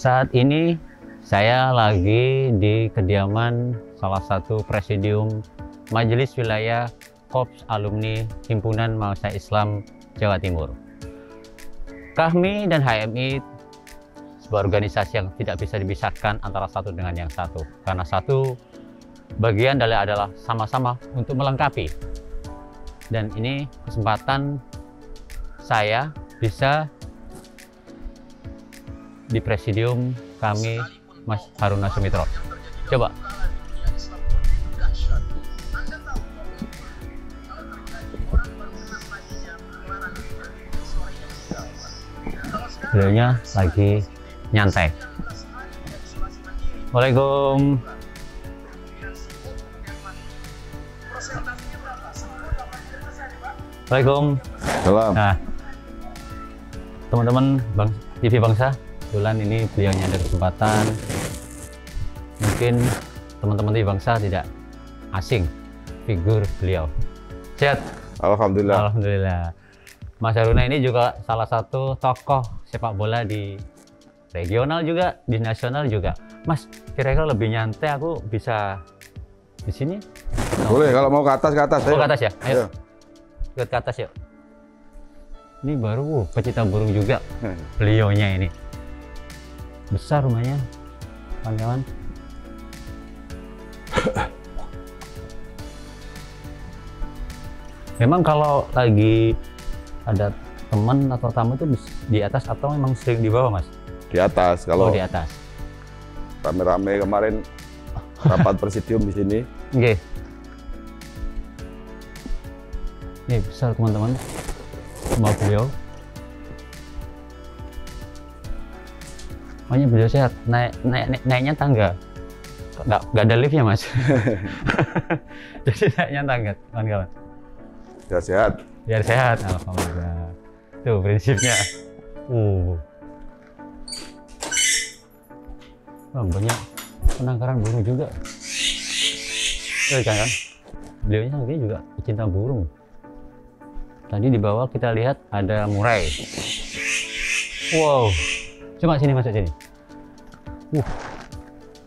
Saat ini saya lagi di kediaman salah satu presidium Majelis Wilayah Korps Alumni Himpunan Mahasiswa Islam Jawa Timur. Kami dan HMI sebuah organisasi yang tidak bisa dipisahkan antara satu dengan yang satu, karena satu bagian adalah sama-sama untuk melengkapi. Dan ini kesempatan saya bisa di presidium kami, Mas Haruna Sumitro. Coba. Beliaunya lagi nyantai. Waalaikumsalam. Waalaikumsalam. Nah, teman-teman Bang TV Bangsa, kebetulan ini beliaunya ada kesempatan. Mungkin teman-teman TV Bangsa tidak asing figur beliau. Sehat? Alhamdulillah. Alhamdulillah. Mas Haruna ini juga salah satu tokoh sepak bola di regional juga, di nasional juga. Mas, kira-kira lebih nyantai aku bisa di sini? Boleh, kalau mau ke atas, ke atas. Oh, ke atas ya? Ayo. Ayo. Ke atas yuk. Ini baru pecinta burung juga beliaunya ini. Besar rumahnya, kawan-kawan. Memang kalau lagi ada teman atau tamu itu di atas atau memang sering di bawah, Mas? Di atas. Kalau di atas. Rame-rame kemarin rapat presidium di sini. Oke. Ini besar teman-teman. Rumah beliau. Makanya beliau sehat. Naiknya tangga. Nggak ada liftnya, Mas. Jadi naiknya tangga, kawan-kawan. Biar sehat. Biar sehat, alhamdulillah. Tuh prinsipnya. Banyak penangkaran burung juga. Kan? Beliaunya sendiri juga pecinta burung. Tadi di bawah kita lihat ada murai. Wow. Coba sini, masuk sini.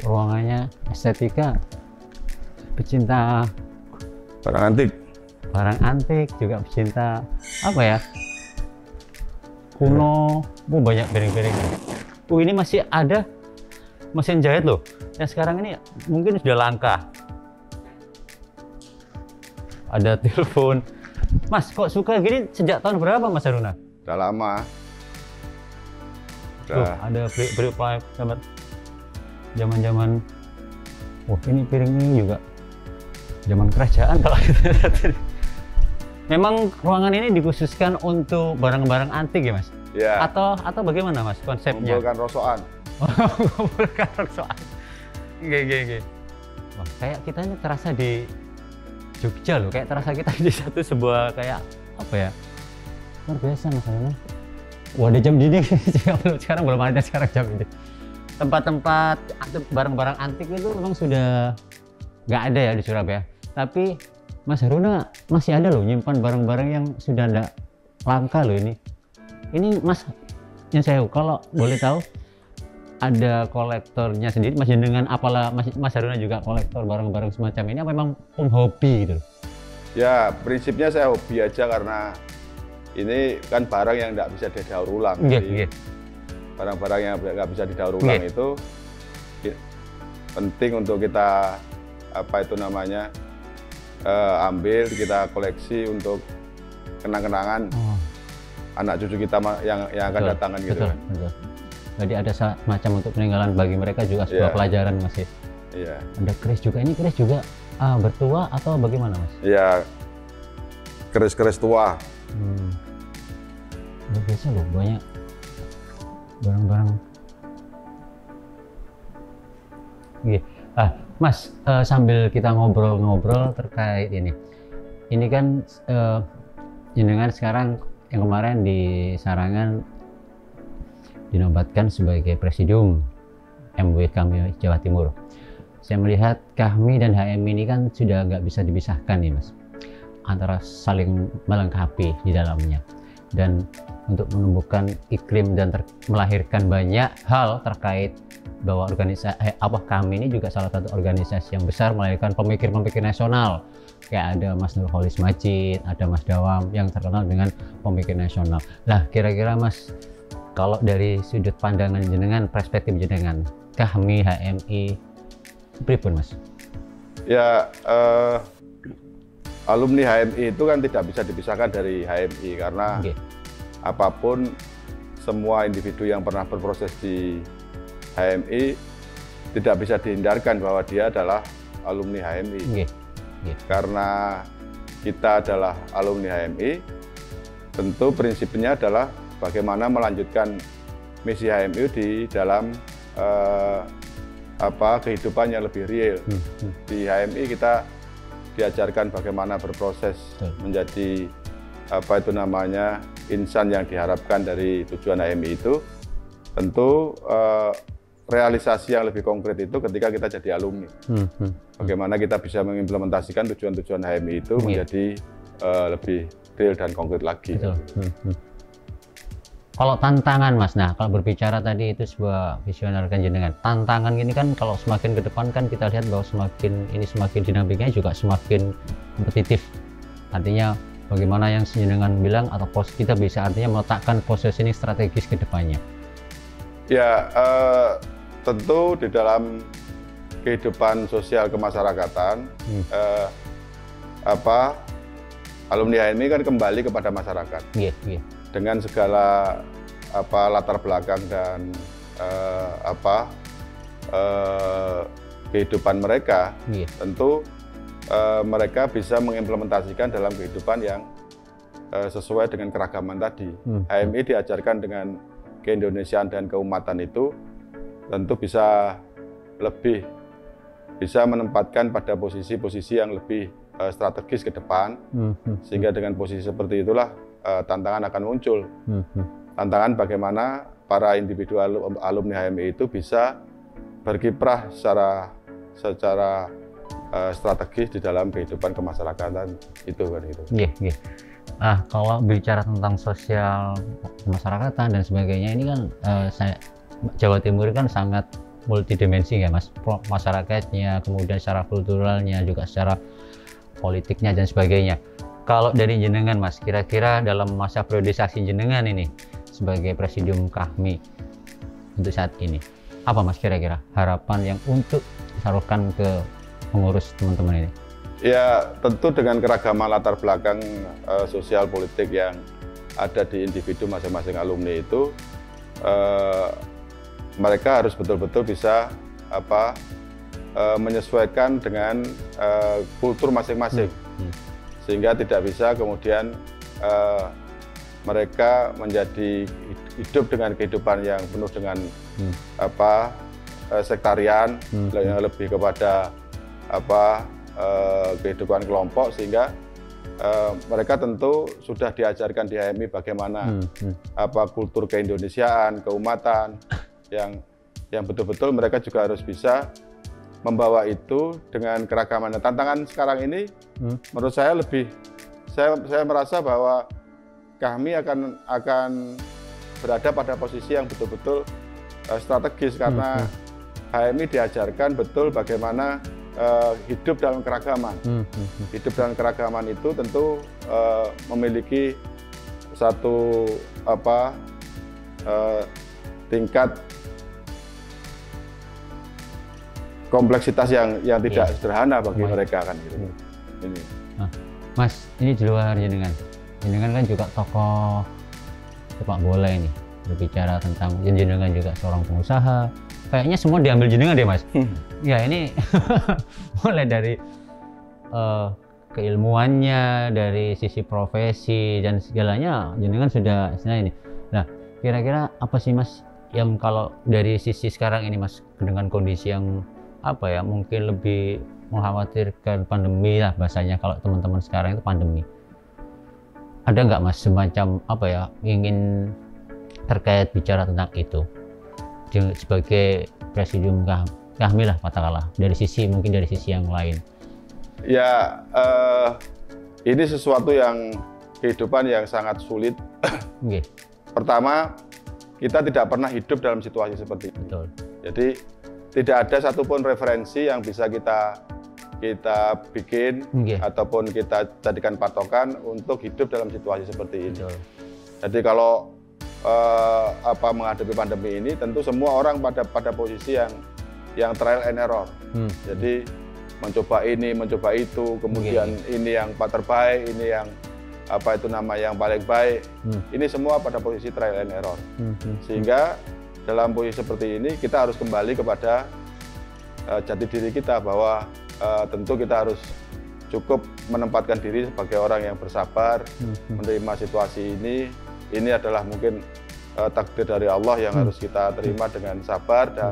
Ruangannya estetika. Pecinta Barang antik. Barang antik, juga pecinta apa ya? Kuno. Banyak piring-piring. Ini masih ada mesin jahit loh. Yang sekarang ini mungkin sudah langka. Ada telepon. Mas, kok suka gini sejak tahun berapa, Mas Haruna? Udah lama. Tuh, ada beli sahabat. Zaman-zaman. Ini piring ini juga zaman kerajaan kalau kita lihat. Memang ruangan ini dikhususkan untuk barang-barang antik ya, Mas? Ya. Atau bagaimana, Mas, konsepnya? Mengumpulkan rosokan. Mengumpulkan rosokan. Oke. Wah, kayak kita ini terasa di Jogja loh, kayak terasa kita di sebuah kayak apa ya? Luar biasa, Mas Haruna. Ada jam dinding sekarang belum ada sekarang jam ini. Tempat-tempat barang-barang antik itu memang sudah nggak ada ya di Surabaya. Tapi Mas Haruna masih ada loh nyimpan barang-barang yang sudah ada langka loh ini. Ini Mas, yang saya kalau boleh tahu ada kolektornya sendiri, Mas Jenengan apalah Mas Haruna juga kolektor barang-barang semacam ini apa memang hobi gitu? Ya, prinsipnya saya hobi aja karena ini kan barang yang nggak bisa didaur ulang. Barang-barang yang nggak bisa didaur ulang itu penting untuk kita ambil, kita koleksi untuk kenang-kenangan anak cucu kita yang akan datang kan gitu kan. Betul. Jadi ada semacam untuk peninggalan bagi mereka juga sebuah pelajaran, Mas. Iya. Ada keris juga. Ini keris juga bertua atau bagaimana, Mas? Iya. Keris-keris tua. Biasa loh, banyak barang-barang. Mas, sambil kita ngobrol-ngobrol terkait ini kan jenengan sekarang yang kemarin di Sarangan dinobatkan sebagai presidium MW kami Jawa Timur. Saya melihat kami dan HMI ini kan sudah nggak bisa dipisahkan nih, Mas, antara saling melengkapi di dalamnya. dan untuk menumbuhkan iklim dan melahirkan banyak hal terkait bahwa kami ini juga salah satu organisasi yang besar melahirkan pemikir-pemikir nasional. Kayak ada Mas Nurholis Majid, ada Mas Dawam yang terkenal dengan pemikir nasional. Lah kira-kira Mas, kalau dari sudut pandangan jenengan, perspektif jenengan, Kahmi, HMI, pripun Mas? Ya, alumni HMI itu kan tidak bisa dipisahkan dari HMI karena apapun, semua individu yang pernah berproses di HMI tidak bisa dihindarkan bahwa dia adalah alumni HMI. Karena kita adalah alumni HMI, tentu prinsipnya adalah bagaimana melanjutkan misi HMI di dalam kehidupan yang lebih real. Di HMI kita diajarkan bagaimana berproses menjadi insan yang diharapkan dari tujuan HMI itu. Tentu realisasi yang lebih konkret itu ketika kita jadi alumni. Bagaimana kita bisa mengimplementasikan tujuan-tujuan HMI itu menjadi lebih real dan konkret lagi. Kalau tantangan Mas, nah kalau berbicara tadi itu sebuah visioner kan jenengan, tantangan ini kan kalau semakin ke depan kan kita lihat bahwa semakin dinamikanya juga semakin kompetitif. Artinya bagaimana yang jenengan bilang atau kita bisa artinya meletakkan positioning strategis ke depannya. Ya, tentu di dalam kehidupan sosial kemasyarakatan, alumni HMI kan kembali kepada masyarakat. Dengan segala latar belakang dan kehidupan mereka, tentu mereka bisa mengimplementasikan dalam kehidupan yang sesuai dengan keragaman tadi. HMI diajarkan dengan keindonesiaan dan keumatan itu tentu bisa menempatkan pada posisi-posisi yang lebih strategis ke depan, sehingga dengan posisi seperti itulah tantangan akan muncul. Tantangan bagaimana para individu alumni HMI itu bisa berkiprah secara strategis di dalam kehidupan kemasyarakatan itu kan itu. Nah, kalau bicara tentang sosial kemasyarakatan dan sebagainya ini kan Jawa Timur kan sangat multidimensi ya Mas, masyarakatnya, kemudian secara kulturalnya, juga secara politiknya dan sebagainya. Kalau dari jenengan Mas, kira-kira dalam masa priorisasi jenengan ini sebagai Presidium Kahmi untuk saat ini, apa Mas kira-kira harapan yang untuk disalurkan ke pengurus teman-teman ini? Ya, tentu dengan keragaman latar belakang sosial politik yang ada di individu masing-masing alumni itu, mereka harus betul-betul bisa menyesuaikan dengan kultur masing-masing, sehingga tidak bisa kemudian mereka menjadi hidup dengan kehidupan yang penuh dengan sektarian, yang lebih kepada kehidupan kelompok, sehingga mereka tentu sudah diajarkan di HMI bagaimana kultur keindonesiaan, keumatan yang betul-betul mereka juga harus bisa membawa itu dengan keragaman. Tantangan sekarang ini menurut saya saya merasa bahwa kami akan berada pada posisi yang betul-betul strategis, karena HMI diajarkan betul bagaimana hidup dalam keragaman. Hidup dalam keragaman itu tentu memiliki satu tingkat kompleksitas yang tidak sederhana bagi mereka kan gitu. Ini. Nah, Mas, ini di luar jenengan kan juga tokoh sepak bola ini, berbicara tentang jenengan juga seorang pengusaha. Kayaknya semua diambil jenengan deh Mas. Ya ini mulai dari keilmuannya, dari sisi profesi dan segalanya jenengan sudah istilahnya ini. Nah, kira-kira apa sih Mas yang kalau dari sisi sekarang ini Mas, dengan kondisi yang mungkin lebih mengkhawatirkan pandemi lah bahasanya, kalau teman-teman sekarang itu pandemi, ada nggak Mas semacam ingin terkait bicara tentang itu sebagai Presidium Kahmi lah katakanlah, dari sisi yang lain? Ya, ini sesuatu yang kehidupan yang sangat sulit Oke. Pertama, kita tidak pernah hidup dalam situasi seperti ini. Betul. Jadi tidak ada satupun referensi yang bisa kita bikin ataupun kita jadikan patokan untuk hidup dalam situasi seperti ini. Betul. Jadi kalau menghadapi pandemi ini, tentu semua orang pada posisi yang trial and error. Jadi mencoba ini, mencoba itu, kemudian ini yang terbaik, ini yang yang paling baik. Ini semua pada posisi trial and error. Sehingga dalam posisi seperti ini kita harus kembali kepada jati diri kita, bahwa tentu kita harus cukup menempatkan diri sebagai orang yang bersabar, menerima situasi ini. Ini adalah mungkin takdir dari Allah yang harus kita terima dengan sabar, dan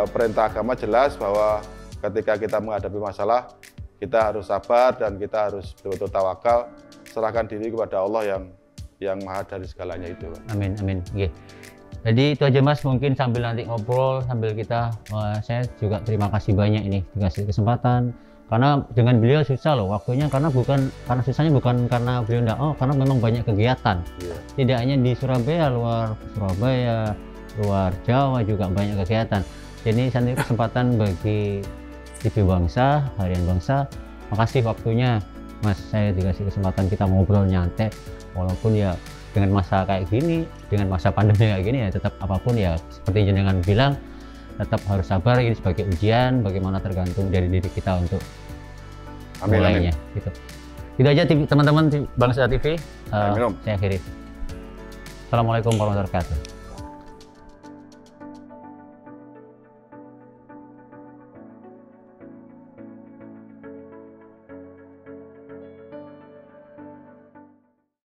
perintah agama jelas bahwa ketika kita menghadapi masalah, kita harus sabar dan kita harus betul-betul tawakal, serahkan diri kepada Allah yang maha dari segalanya itu. Amin, amin. Oke. Jadi itu aja Mas, mungkin sambil nanti ngobrol, sambil kita, saya juga terima kasih banyak ini dikasih kesempatan. Karena dengan beliau susah loh waktunya, karena susahnya bukan karena beliau enggak, karena memang banyak kegiatan. Tidak hanya di Surabaya, luar Surabaya, luar Jawa juga banyak kegiatan. Jadi ini kesempatan bagi TV Bangsa, Harian Bangsa. Makasih waktunya Mas, saya dikasih kesempatan kita ngobrol nyantai, walaupun ya dengan masa kayak gini, dengan masa pandemi kayak gini, ya tetap apapun ya seperti jenengan bilang, tetap harus sabar. Ini sebagai ujian, bagaimana tergantung dari diri kita untuk mulainya. Gitu. Itu aja teman-teman Bangsa TV. Saya akhiri. Assalamualaikum warahmatullahi wabarakatuh.